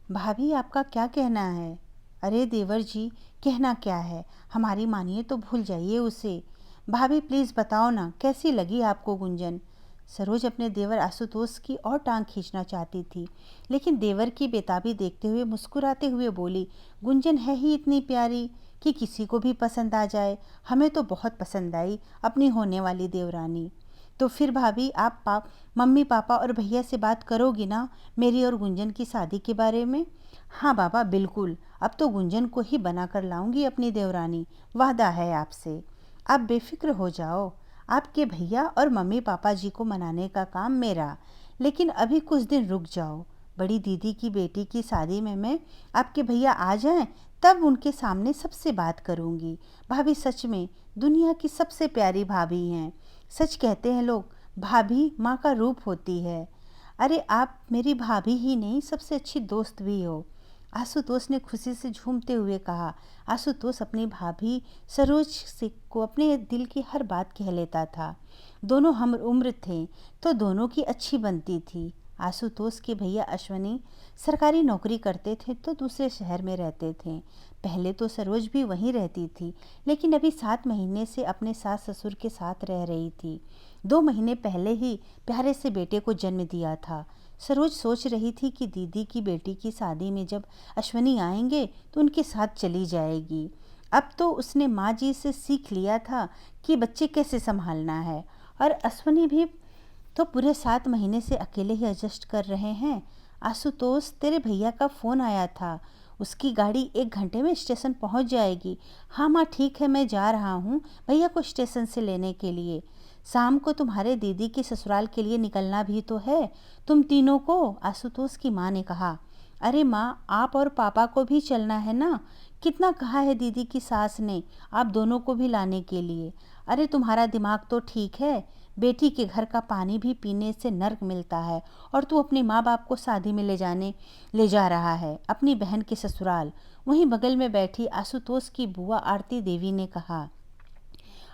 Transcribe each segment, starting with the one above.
भाभी आपका क्या कहना है? अरे देवर जी, कहना क्या है, हमारी मानिए तो भूल जाइए उसे। भाभी प्लीज़ बताओ ना, कैसी लगी आपको गुंजन? सरोज अपने देवर आशुतोष की और टांग खींचना चाहती थी, लेकिन देवर की बेताबी देखते हुए मुस्कुराते हुए बोली, गुंजन है ही इतनी प्यारी कि किसी को भी पसंद आ जाए। हमें तो बहुत पसंद आई अपनी होने वाली देवरानी। तो फिर भाभी आप मम्मी पापा और भैया से बात करोगी ना मेरी और गुंजन की शादी के बारे में? हाँ बाबा बिल्कुल, अब तो गुंजन को ही बना कर लाऊंगी अपनी देवरानी, वादा है आपसे। आप बेफिक्र हो जाओ, आपके भैया और मम्मी पापा जी को मनाने का काम मेरा। लेकिन अभी कुछ दिन रुक जाओ, बड़ी दीदी की बेटी की शादी में मैं आपके भैया आ जाएं तब उनके सामने सबसे बात करूंगी। भाभी सच में दुनिया की सबसे प्यारी भाभी हैं। सच कहते हैं लोग, भाभी माँ का रूप होती है। अरे आप मेरी भाभी ही नहीं, सबसे अच्छी दोस्त भी हो। आशुतोष ने खुशी से झूमते हुए कहा। आशुतोष अपनी भाभी सरोज से को अपने दिल की हर बात कह लेता था। दोनों हम उम्र थे तो दोनों की अच्छी बनती थी। आशुतोष के भैया अश्वनी सरकारी नौकरी करते थे तो दूसरे शहर में रहते थे। पहले तो सरोज भी वहीं रहती थी, लेकिन अभी 7 महीने से अपने सास ससुर के साथ रह रही थी। 2 महीने पहले ही प्यारे से बेटे को जन्म दिया था। सरोज सोच रही थी कि दीदी की बेटी की शादी में जब अश्वनी आएंगे तो उनके साथ चली जाएगी। अब तो उसने माँ जी से सीख लिया था कि बच्चे कैसे संभालना है, और अश्वनी भी तो पूरे 7 महीने से अकेले ही एडजस्ट कर रहे हैं। आशुतोष, तेरे भैया का फ़ोन आया था, उसकी गाड़ी 1 घंटे में स्टेशन पहुंच जाएगी। हाँ माँ ठीक है, मैं जा रहा हूँ भैया को स्टेशन से लेने के लिए। शाम को तुम्हारे दीदी के ससुराल के लिए निकलना भी तो है, तुम तीनों को। आशुतोष की माँ ने कहा। अरे माँ, आप और पापा को भी चलना है ना, कितना कहा है दीदी की सास ने आप दोनों को भी लाने के लिए। अरे तुम्हारा दिमाग तो ठीक है, बेटी के घर का पानी भी पीने से नर्क मिलता है, और तू अपने माँ बाप को शादी में ले जा रहा है अपनी बहन के ससुराल। वहीं बगल में बैठी आशुतोष की बुआ आरती देवी ने कहा।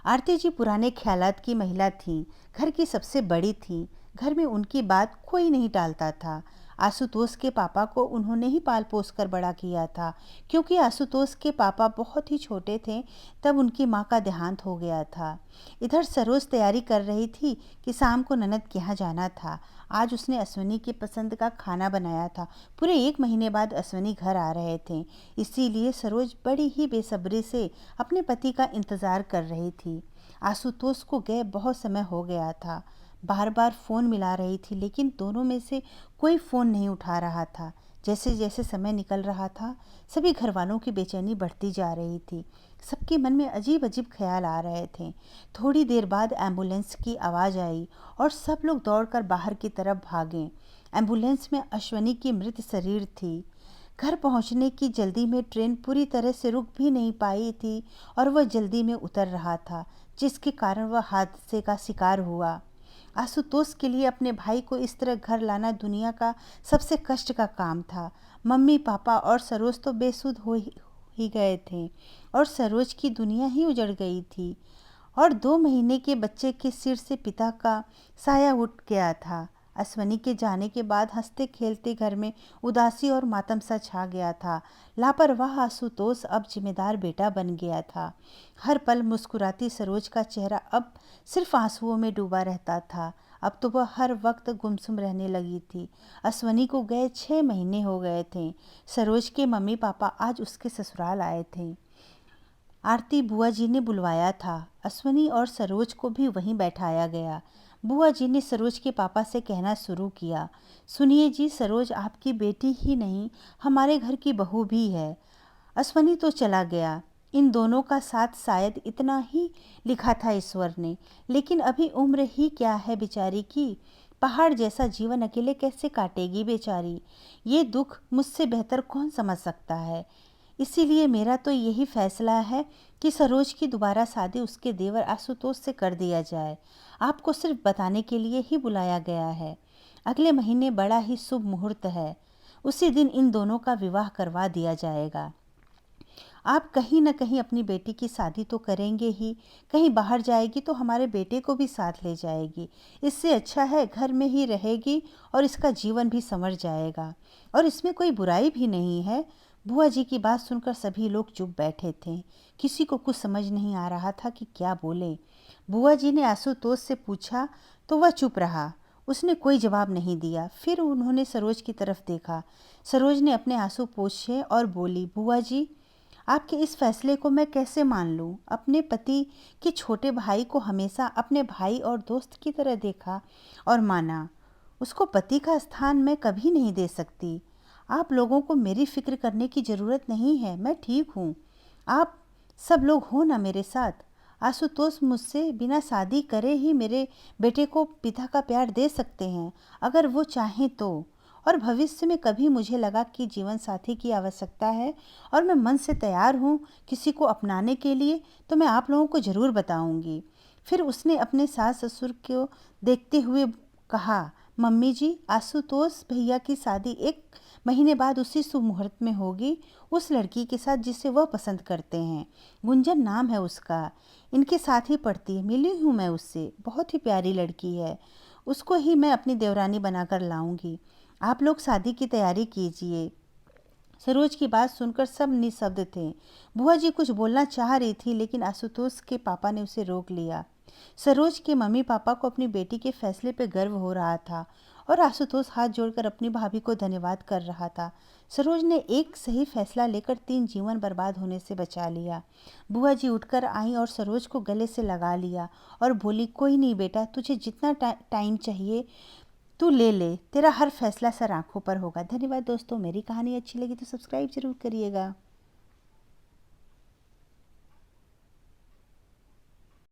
आरती जी पुराने ख्यालात की महिला थीं, घर की सबसे बड़ी थीं। घर में उनकी बात कोई नहीं टालता था। आशुतोष के पापा को उन्होंने ही पाल पोस कर बड़ा किया था, क्योंकि आशुतोष के पापा बहुत ही छोटे थे तब उनकी माँ का देहांत हो गया था। इधर सरोज तैयारी कर रही थी कि शाम को ननद के यहाँ जाना था। आज उसने अश्वनी की पसंद का खाना बनाया था। पूरे 1 महीने बाद अश्वनी घर आ रहे थे, इसीलिए सरोज बड़ी ही बेसब्री से अपने पति का इंतज़ार कर रही थी। आशुतोष को गए बहुत समय हो गया था। बार बार फ़ोन मिला रही थी, लेकिन दोनों में से कोई फ़ोन नहीं उठा रहा था। जैसे जैसे समय निकल रहा था, सभी घर वालों की बेचैनी बढ़ती जा रही थी। सबके मन में अजीब अजीब ख्याल आ रहे थे। थोड़ी देर बाद एम्बुलेंस की आवाज़ आई और सब लोग दौड़कर बाहर की तरफ भागे। एम्बुलेंस में अश्वनी की मृत शरीर थी। घर पहुंचने की जल्दी में ट्रेन पूरी तरह से रुक भी नहीं पाई थी और वह जल्दी में उतर रहा था, जिसके कारण वह हादसे का शिकार हुआ। आशुतोष के लिए अपने भाई को इस तरह घर लाना दुनिया का सबसे कष्ट का काम था। मम्मी पापा और सरोज तो बेसुध ही गए थे, और सरोज की दुनिया ही उजड़ गई थी, और 2 महीने के बच्चे के सिर से पिता का साया उठ गया था। अश्वनी के जाने के बाद हंसते खेलते घर में उदासी और मातम सा छा गया था। लापरवाह आशुतोष अब जिम्मेदार बेटा बन गया था। हर पल मुस्कुराती सरोज का चेहरा अब सिर्फ आंसुओं में डूबा रहता था। अब तो वह हर वक्त गुमसुम रहने लगी थी। अश्वनी को गए 6 महीने हो गए थे। सरोज के मम्मी पापा आज उसके ससुराल आए थे। आरती बुआ जी ने बुलवाया था। अश्वनी और सरोज को भी वहीं बैठाया गया। बुआ जी ने सरोज के पापा से कहना शुरू किया, सुनिए जी, सरोज आपकी बेटी ही नहीं, हमारे घर की बहू भी है। अश्वनी तो चला गया, इन दोनों का साथ शायद इतना ही लिखा था ईश्वर ने, लेकिन अभी उम्र ही क्या है बेचारी की। पहाड़ जैसा जीवन अकेले कैसे काटेगी बेचारी। ये दुख मुझसे बेहतर कौन समझ सकता है। इसीलिए मेरा तो यही फैसला है कि सरोज की दोबारा शादी उसके देवर आशुतोष से कर दिया जाए। आपको सिर्फ बताने के लिए ही बुलाया गया है। अगले महीने बड़ा ही शुभ मुहूर्त है, उसी दिन इन दोनों का विवाह करवा दिया जाएगा। आप कहीं न कहीं अपनी बेटी की शादी तो करेंगे ही, कहीं बाहर जाएगी तो हमारे बेटे को भी साथ ले जाएगी। इससे अच्छा है घर में ही रहेगी और इसका जीवन भी सँवर जाएगा और इसमें कोई बुराई भी नहीं है। बुआ जी की बात सुनकर सभी लोग चुप बैठे थे। किसी को कुछ समझ नहीं आ रहा था कि क्या बोलें। बुआ जी ने आशुतोष से पूछा तो वह चुप रहा। उसने कोई जवाब नहीं दिया। फिर उन्होंने सरोज की तरफ देखा। सरोज ने अपने आंसू पोंछे और बोली, बुआ जी, आपके इस फैसले को मैं कैसे मान लूं? अपने पति के छोटे भाई को हमेशा अपने भाई और दोस्त की तरह देखा और माना। उसको पति का स्थान मैं कभी नहीं दे सकती। आप लोगों को मेरी फिक्र करने की ज़रूरत नहीं है, मैं ठीक हूँ। आप सब लोग हो ना मेरे साथ? आशुतोष मुझसे बिना शादी करे ही मेरे बेटे को पिता का प्यार दे सकते हैं, अगर वो चाहें तो। और भविष्य में कभी मुझे लगा कि जीवन साथी की आवश्यकता है और मैं मन से तैयार हूँ किसी को अपनाने के लिए, तो मैं आप लोगों को ज़रूर बताऊँगी। फिर उसने अपने सास ससुर को देखते हुए कहा, मम्मी जी, आशुतोष भैया की शादी 1 महीने बाद उसी शुभ मुहूर्त में होगी, उस लड़की के साथ जिसे वह पसंद करते हैं। गुंजन नाम है उसका। इनके साथ ही पढ़ती है, मिली हूँ मैं उससे, बहुत ही प्यारी लड़की है। उसको ही मैं अपनी देवरानी बनाकर लाऊंगी। आप लोग शादी की तैयारी कीजिए। सरोज की बात सुनकर सब निशब्द थे। बुआ जी कुछ बोलना चाह रही थी लेकिन आशुतोष के पापा ने उसे रोक लिया। सरोज के मम्मी पापा को अपनी बेटी के फैसले पर गर्व हो रहा था और आशुतोष हाथ जोड़कर अपनी भाभी को धन्यवाद कर रहा था। सरोज ने एक सही फैसला लेकर 3 जीवन बर्बाद होने से बचा लिया। बुआ जी उठकर आई और सरोज को गले से लगा लिया और बोली, कोई नहीं बेटा, तुझे जितना टाइम चाहिए तू ले ले, तेरा हर फैसला सर आंखों पर होगा। धन्यवाद दोस्तों, मेरी कहानी अच्छी लगी तो सब्सक्राइब जरूर करिएगा।